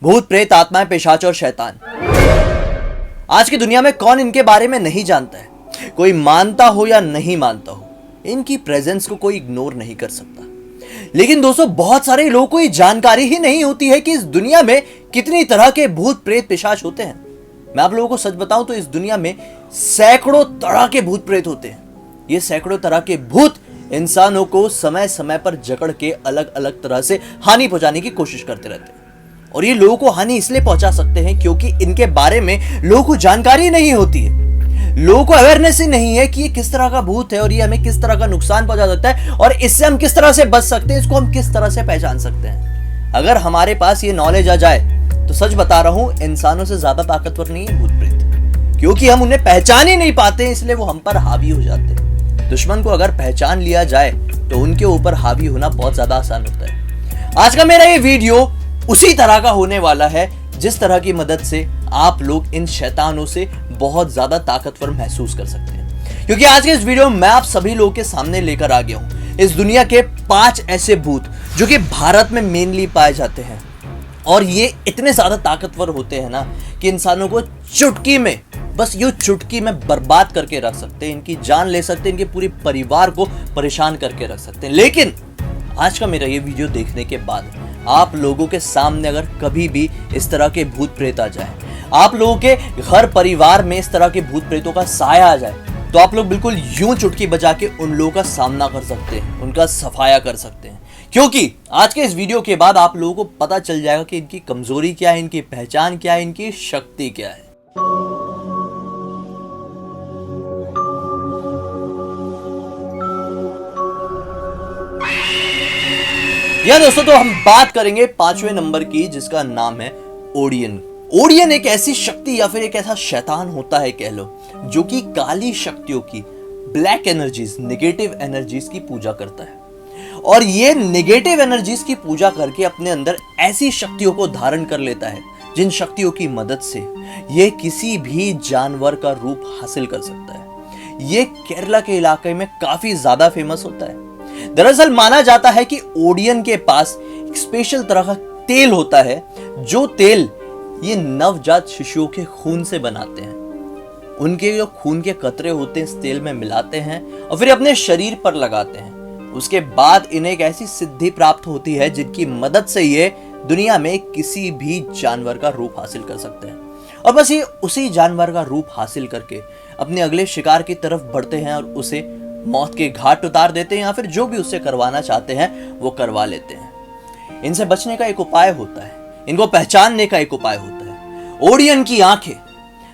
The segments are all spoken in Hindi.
भूत प्रेत आत्माएं पिशाच और शैतान। आज की दुनिया में कौन इनके बारे में नहीं जानता है। कोई मानता हो या नहीं मानता हो, इनकी प्रेजेंस को कोई इग्नोर नहीं कर सकता। लेकिन दोस्तों, बहुत सारे लोगों को ये जानकारी ही नहीं होती है कि इस दुनिया में कितनी तरह के भूत प्रेत पिशाच होते हैं। मैं आप लोगों को सच बताऊं तो इस दुनिया में सैकड़ों तरह के भूत प्रेत होते हैं। ये सैकड़ों तरह के भूत इंसानों को समय समय पर जकड़ के अलग अलग तरह से हानि पहुंचाने की कोशिश करते रहते हैं। और ये लोगों को हानि इसलिए पहुंचा सकते हैं क्योंकि इनके बारे में लोगों को जानकारी नहीं होती है। लोगों को अवेयरनेस ही नहीं है कि ये किस तरह का भूत है और ये हमें किस तरह का नुकसान पहुंचा सकता है और इससे हम किस तरह से बच सकते हैं, इसको हम किस तरह से पहचान सकते हैं। अगर हमारे पास ये नॉलेज आ जाए तो सच बता रहा हूं, इंसानों से ज्यादा ताकतवर नहीं है भूत प्रेत, क्योंकि हम उन्हें पहचान ही नहीं पाते, इसलिए वो हम पर हावी हो जाते हैं। दुश्मन को अगर पहचान लिया जाए तो उनके ऊपर हावी होना बहुत ज्यादा आसान होता है। आज का मेरा ये वीडियो उसी तरह का होने वाला है जिस तरह की मदद से आप लोग इन शैतानों से बहुत ज्यादा ताकतवर महसूस कर सकते हैं। क्योंकि आज के इस वीडियो में मैं आप सभी लोगों के सामने लेकर आ गया हूं इस दुनिया के 5 ऐसे भूत जो कि भारत में मेनली पाए जाते हैं। और ये इतने ज्यादा ताकतवर होते हैं ना कि इंसानों को चुटकी में, बस यूं चुटकी में बर्बाद करके रख सकते हैं, इनकी जान ले सकते हैं, इनके पूरे परिवार को परेशान करके रख सकते हैं। लेकिन आज का मेरा ये वीडियो देखने के बाद आप लोगों के सामने अगर कभी भी इस तरह के भूत प्रेत आ जाए, आप लोगों के घर परिवार में इस तरह के भूत प्रेतों का साया आ जाए, तो आप लोग बिल्कुल यूं चुटकी बजा के उन लोगों का सामना कर सकते हैं, उनका सफाया कर सकते हैं। क्योंकि आज के इस वीडियो के बाद आप लोगों को पता चल जाएगा कि इनकी कमजोरी क्या है, इनकी पहचान क्या है, इनकी शक्ति क्या है। या दोस्तों, तो हम बात करेंगे 5वें नंबर की, जिसका नाम है ओडियन। ओडियन एक ऐसी शक्ति या फिर एक ऐसा शैतान होता है, कह लो, जो कि काली शक्तियों की, ब्लैक एनर्जीज, नेगेटिव एनर्जीज की पूजा करता है। और ये नेगेटिव एनर्जीज की पूजा करके अपने अंदर ऐसी शक्तियों को धारण कर लेता है जिन शक्तियों की मदद से ये किसी भी जानवर का रूप हासिल कर सकता है। ये केरला के इलाके में काफी ज्यादा फेमस होता है। दरअसल माना जाता है कि ओडियन के पास एक स्पेशल तरह का तेल होता है, जो तेल ये नवजात शिशुओं के खून से बनाते हैं। उनके जो खून के कतरे होते हैं इस तेल में मिलाते हैं और फिर अपने शरीर पर लगाते हैं। उसके बाद इन्हें एक ऐसी सिद्धि प्राप्त होती है जिनकी मदद से ये दुनिया में किसी भी जानवर का रूप हासिल कर सकते हैं। और बस ये उसी जानवर का रूप हासिल करके अपने अगले शिकार की तरफ बढ़ते हैं और उसे मौत के घाट उतार देते हैं, या फिर जो भी उससे करवाना चाहते हैं वो करवा लेते हैं। इनसे बचने का एक उपाय होता है, इनको पहचानने का एक उपाय होता है, ओडियन की आंखें।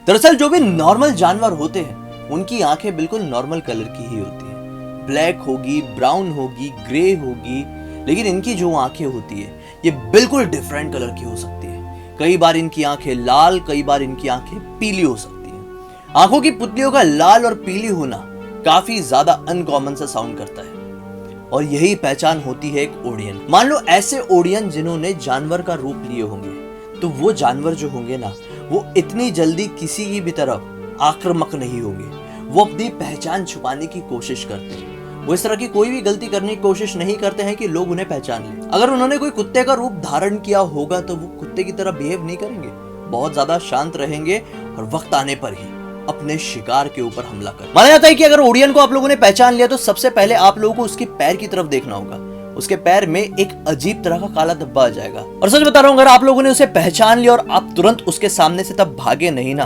दरअसल जो भी नॉर्मल जानवर होते हैं उनकी आंखें बिल्कुल नॉर्मल कलर की ही होती है, ब्लैक होगी, ब्राउन होगी, ग्रे होगी। लेकिन इनकी जो आंखें होती है ये बिल्कुल डिफरेंट कलर की हो सकती है। कई बार इनकी आंखें लाल, कई बार इनकी आंखें पीली हो सकती हैं। आंखों की पुतलियों का लाल और पीली होना काफी ज्यादा अनकॉमन सा साउंड करता है और यही पहचान होती है एक ओडियन। मान लो ऐसे ओडियन जिन्होंने जानवर का रूप लिए होंगे, तो वो जानवर जो होंगे ना, वो इतनी जल्दी किसी की भी तरफ आक्रामक नहीं होंगे। वो अपनी पहचान छुपाने की कोशिश करते हैं। वो इस तरह की कोई भी गलती करने की कोशिश नहीं करते हैं कि लोग उन्हें पहचान लें। अगर उन्होंने कोई कुत्ते का रूप धारण किया होगा तो वो कुत्ते की तरह बिहेव नहीं करेंगे, बहुत ज्यादा शांत रहेंगे और वक्त आने पर ही अपने शिकार के ऊपर हमला कर। माना जाता है कि अगर ओडियन को आप लोगों ने पहचान लिया तो सबसे पहले आप लोगों को उसके पैर की तरफ देखना होगा। उसके पैर में एक अजीब तरह का काला धब्बा आ जाएगा। और सच बता रहा हूं, अगर आप लोगों ने उसे पहचान लिया और आप तुरंत उसके सामने से तब भागे नहीं ना,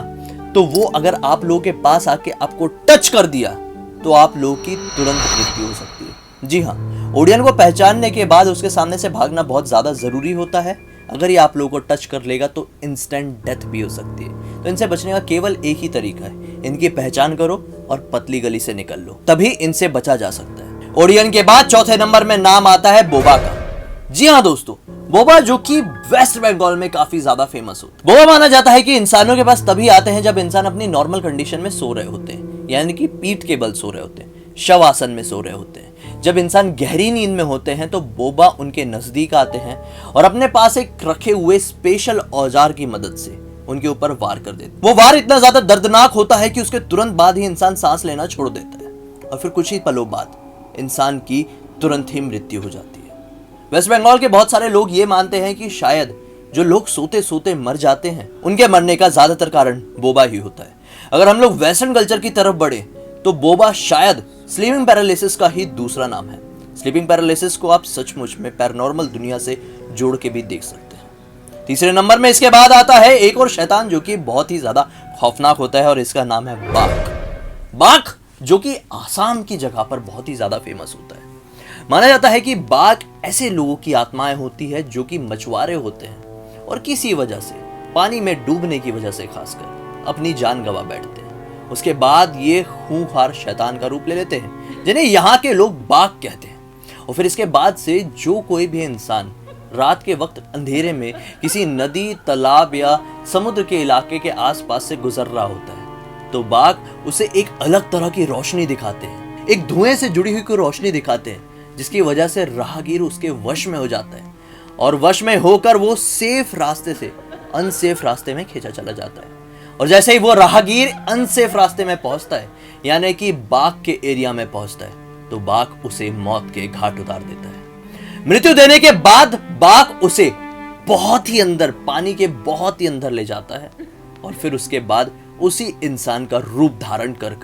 तो वो अगर आप लोगों के पास आके आपको टच कर दिया तो आप लोगों की तुरंत मृत्यु हो सकती है। जी हाँ, ओडियन को पहचानने के बाद उसके सामने से भागना बहुत ज्यादा जरूरी होता है। अगर ये आप लोगों को टच कर लेगा तो इंस्टेंट डेथ भी हो सकती है। तो इनसे बचने का केवल एक ही तरीका है, इनकी पहचान करो और पतली गली से निकल लो, तभी इनसे बचा जा सकता है। ओडियन के बाद चौथे नंबर में नाम आता है बोबा का। जी हाँ दोस्तों, बोबा जो कि वेस्ट बंगाल में काफी ज्यादा फेमस होता है। बोबा माना जाता है कि इंसानों के पास तभी आते हैं जब इंसान अपनी नॉर्मल कंडीशन में सो रहे होते हैं, यानी कि पीठ के बल सो रहे होते हैं, शवासन में सो रहे होते हैं। जब इंसान गहरी नींद में होते हैं तो बोबा उनके नजदीक आते हैं और अपने पास एक रखे हुए स्पेशल औजार की मदद से उनके ऊपर वार कर देते। वो वार इतना ज्यादा दर्दनाक होता है कि उसके तुरंत बाद ही इंसान सांस लेना छोड़ देता है और फिर कुछ ही पलों बाद इंसान की तुरंत ही मृत्यु हो जाती है। वेस्ट बंगाल के बहुत सारे लोग ये मानते हैं कि शायद जो लोग सोते सोते मर जाते हैं, उनके मरने का ज्यादातर कारण बोबा ही होता है। अगर हम लोग वेस्टर्न कल्चर की तरफ बढ़े तो बोबा शायद स्लीपिंग पैरालिसिस का ही दूसरा नाम है। स्लीपिंग पैरालिसिस को आप सचमुच में पैरानॉर्मल दुनिया से जोड़ के भी देख सकते हैं। तीसरे नंबर में इसके बाद आता है एक और शैतान जो कि बहुत ही ज्यादा खौफनाक होता है और इसका नाम है बाघ। बाघ जो कि आसाम की जगह पर बहुत ही ज्यादा फेमस होता है। माना जाता है कि बाघ ऐसे लोगों की आत्माएं होती है जो कि मछुआरे होते हैं और किसी वजह से पानी में डूबने की वजह से खासकर अपनी जान गंवा बैठते हैं। उसके बाद ये खूंखार शैतान का रूप ले लेते हैं जिन्हें यहाँ के लोग बाघ कहते हैं। और फिर इसके बाद से जो कोई भी इंसान रात के वक्त अंधेरे में किसी नदी, तालाब या समुद्र के इलाके के आसपास से गुजर रहा होता है तो बाघ उसे एक अलग तरह की रोशनी दिखाते हैं, एक धुएं से जुड़ी हुई कोई रोशनी दिखाते हैं जिसकी वजह से राहगीर उसके वश में हो जाता है और वश में होकर वो सेफ रास्ते से अनसेफ रास्ते में खींचा चला जाता है। और जैसे ही वो राहगीर अनसेफ रास्ते में पहुंचता है यानी कि बाघ के एरिया में पहुंचता है तो बाघ उसे मौत के घाट उतार देता है। मृत्यु देने के बाद बाघ उसे बहुत ही अंदर, पानी के बहुत ही अंदर ले जाता है और फिर उसके बाद उसी इंसान का रूप धारण कर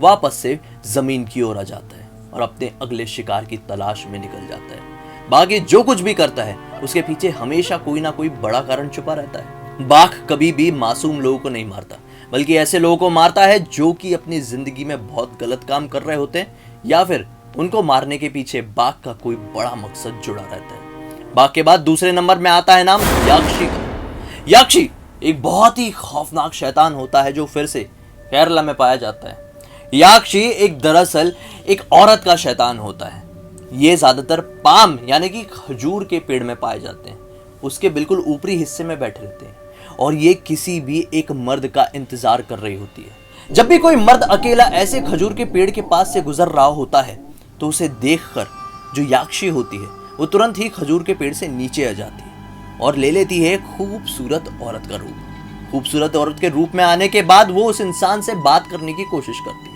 वापस से जमीन की ओर आ जाता है और अपने अगले शिकार की तलाश में निकल जाता है। बाघ जो कुछ भी करता है उसके पीछे हमेशा कोई ना कोई बड़ा कारण छुपा रहता है। बाघ कभी भी मासूम लोगों को नहीं मारता बल्कि ऐसे लोगों को मारता है जो कि अपनी जिंदगी में बहुत गलत काम कर रहे होते हैं या फिर उनको मारने के पीछे बाघ का कोई बड़ा मकसद जुड़ा रहता है। बाघ के बाद दूसरे नंबर में आता है नाम याक्षी का। याक्षी एक बहुत ही खौफनाक शैतान होता है जो फिर से केरला में पाया जाता है। याक्षी एक दरअसल एक औरत का शैतान होता है। ये ज्यादातर पाम यानी कि खजूर के पेड़ में पाए जाते हैं, उसके बिल्कुल ऊपरी हिस्से में बैठे रहते हैं और ये किसी भी एक मर्द का इंतजार कर रही होती है। जब भी कोई मर्द अकेला ऐसे खजूर के पेड़ के पास से गुजर रहा होता है तो उसे देखकर जो याक्षी होती है वो तुरंत ही खजूर के पेड़ से नीचे आ जाती है और ले लेती है खूबसूरत औरत का रूप। खूबसूरत औरत के रूप में आने के बाद वो उस इंसान से बात करने की कोशिश करती है।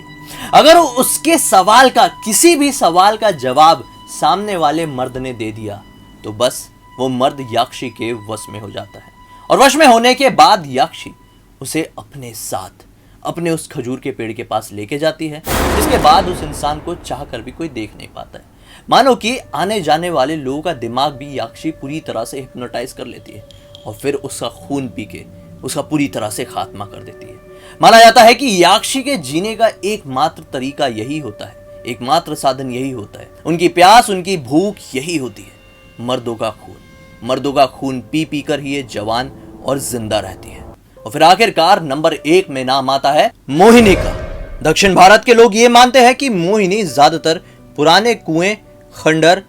अगर उसके सवाल का, किसी भी सवाल का जवाब सामने वाले मर्द ने दे दिया तो बस वो मर्द याक्षी के वश में हो जाता है और वश में होने के बाद याक्षी उसे अपने साथ अपने उस खजूर के पेड़ के पास लेके जाती है, जिसके बाद उस इंसान को चाहकर भी कोई देख नहीं पाता है। मानो कि आने जाने वाले लोगों का दिमाग भी याक्षी पूरी तरह से हिप्नोटाइज कर लेती है और फिर उसका खून पी के उसका पूरी तरह से खात्मा कर देती है। माना जाता है कि याक्षी के जीने का एकमात्र तरीका यही होता है, एकमात्र साधन यही होता है, उनकी प्यास, उनकी भूख यही होती है, मर्दों का खून। मर्दों का खून पी पी कर ही ये जवान और जिंदा रहती है। और फिर आखिरकार नंबर 1 में नाम आता है मोहिनी का। दक्षिण भारत के लोग ये मानते हैं कि मोहिनी ज्यादातर पुराने कुएं, खंडर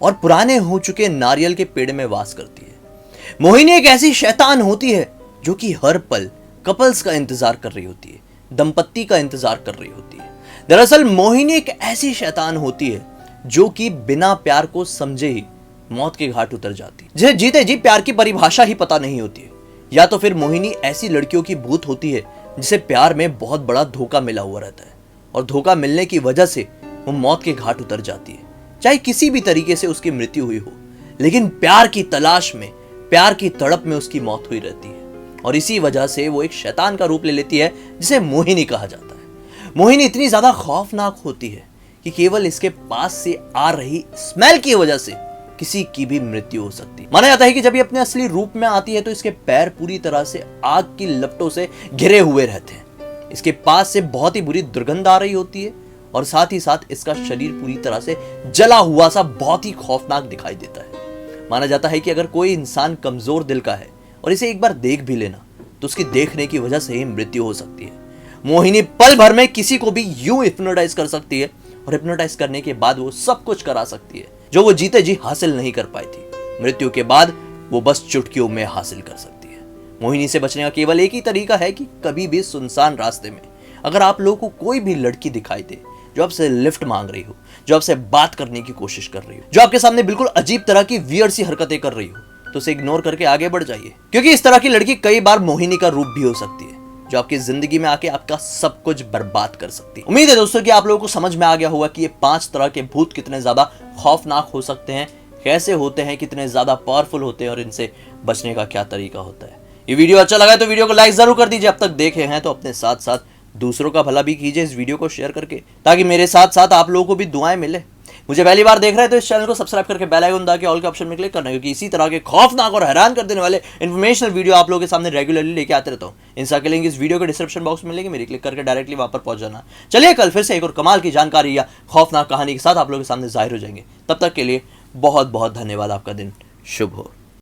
और पुराने हो चुके नारियल के पेड़ में वास करती है। मोहिनी एक ऐसी शैतान होती है जो कि हर पल कपल्स का इंतजार कर रही होती है, दंपत्ति का इंतजार कर रही होती है। दरअसल मोहिनी एक ऐसी शैतान होती है जो कि बिना प्यार को समझे ही मौत के घाट उतर जाती है, जिसे जीते जी प्यार की परिभाषा ही पता नहीं होती है। या तो फिर मोहिनी ऐसी लड़कियों की भूत होती है जिसे प्यार में बहुत बड़ा धोखा मिला हुआ रहता है और धोखा मिलने की वजह से वो मौत के घाट उतर जाती है, चाहे किसी भी तरीके से उसकी मृत्यु हुई हो, लेकिन प्यार की तलाश में, प्यार की तड़प में उसकी मौत हुई रहती है और इसी वजह से वो एक शैतान का रूप ले लेती है जिसे मोहिनी कहा जाता है। मोहिनी इतनी ज्यादा खौफनाक होती है कि केवल इसके पास से आ रही स्मेल की वजह से किसी की भी मृत्यु हो सकती है। माना जाता है कि जब ये अपने असली रूप में आती है तो इसके पैर पूरी तरह से आग की लपटों से घिरे हुए रहते हैं, इसके पास से बहुत ही बुरी दुर्गंध आ रही होती है और साथ ही साथ इसका शरीर पूरी तरह से जला हुआ सा बहुत ही खौफनाक दिखाई देता है। माना जाता है कि अगर कोई इंसान कमजोर दिल का है और इसे एक बार देख भी लेना तो उसकी देखने की वजह से ही मृत्यु हो सकती है। मोहिनी पल भर में किसी को भी यूं हिप्नोटाइज कर सकती है और हिप्नोटाइज करने के बाद वो सब कुछ करा सकती है जो वो जीते जी हासिल नहीं कर पाई थी। मृत्यु के बाद वो बस चुटकियों में हासिल कर सकती है। मोहिनी से बचने का केवल एक ही तरीका है कि कभी भी सुनसान रास्ते में अगर आप लोगों को कोई भी लड़की दिखाई दे जो आपसे लिफ्ट मांग रही हो, जो आपसे बात करने की कोशिश कर रही हो, जो आपके सामने बिल्कुल अजीब तरह की वियर्ड सी हरकतें कर रही हो, तो उसे इग्नोर करके आगे बढ़ जाइए, क्योंकि इस तरह की लड़की कई बार मोहिनी का रूप भी हो सकती है जो आपकी जिंदगी में आके आपका सब कुछ बर्बाद कर सकती है। उम्मीद है दोस्तों कि आप लोगों को समझ में आ गया होगा कि ये 5 तरह के भूत कितने ज्यादा खौफनाक हो सकते हैं, कैसे होते हैं, कितने ज़्यादा पावरफुल होते हैं और इनसे बचने का क्या तरीका होता है। ये वीडियो अच्छा लगा है तो वीडियो को लाइक ज़रूर कर दीजिए। अब तक देखे हैं तो अपने साथ साथ दूसरों का भला भी कीजिए इस वीडियो को शेयर करके, ताकि मेरे साथ साथ आप लोगों को भी दुआएं मिले। मुझे पहली बार देख रहे हैं तो इस चैनल को सब्सक्राइब करके बेल आइकन दबा के ऑल के ऑप्शन में क्लिक करना, क्योंकि इसी तरह के खौफनाक और हैरान कर देने वाले इन्फॉर्मेशनल वीडियो आप लोगों के सामने रेगुलरली लेके आते रहता हूँ। इन सबके लिंक इस वीडियो के डिस्क्रिप्शन बॉक्स में मिलेंगे, मेरी क्लिक करके डायरेक्टली वहां पर पहुंच जाना। चलिए कल फिर से एक और कमाल की जानकारी या खौफनाक कहानी के साथ आप लोगों के सामने जाहिर हो जाएंगे। तब तक के लिए बहुत बहुत धन्यवाद। आपका दिन शुभ हो।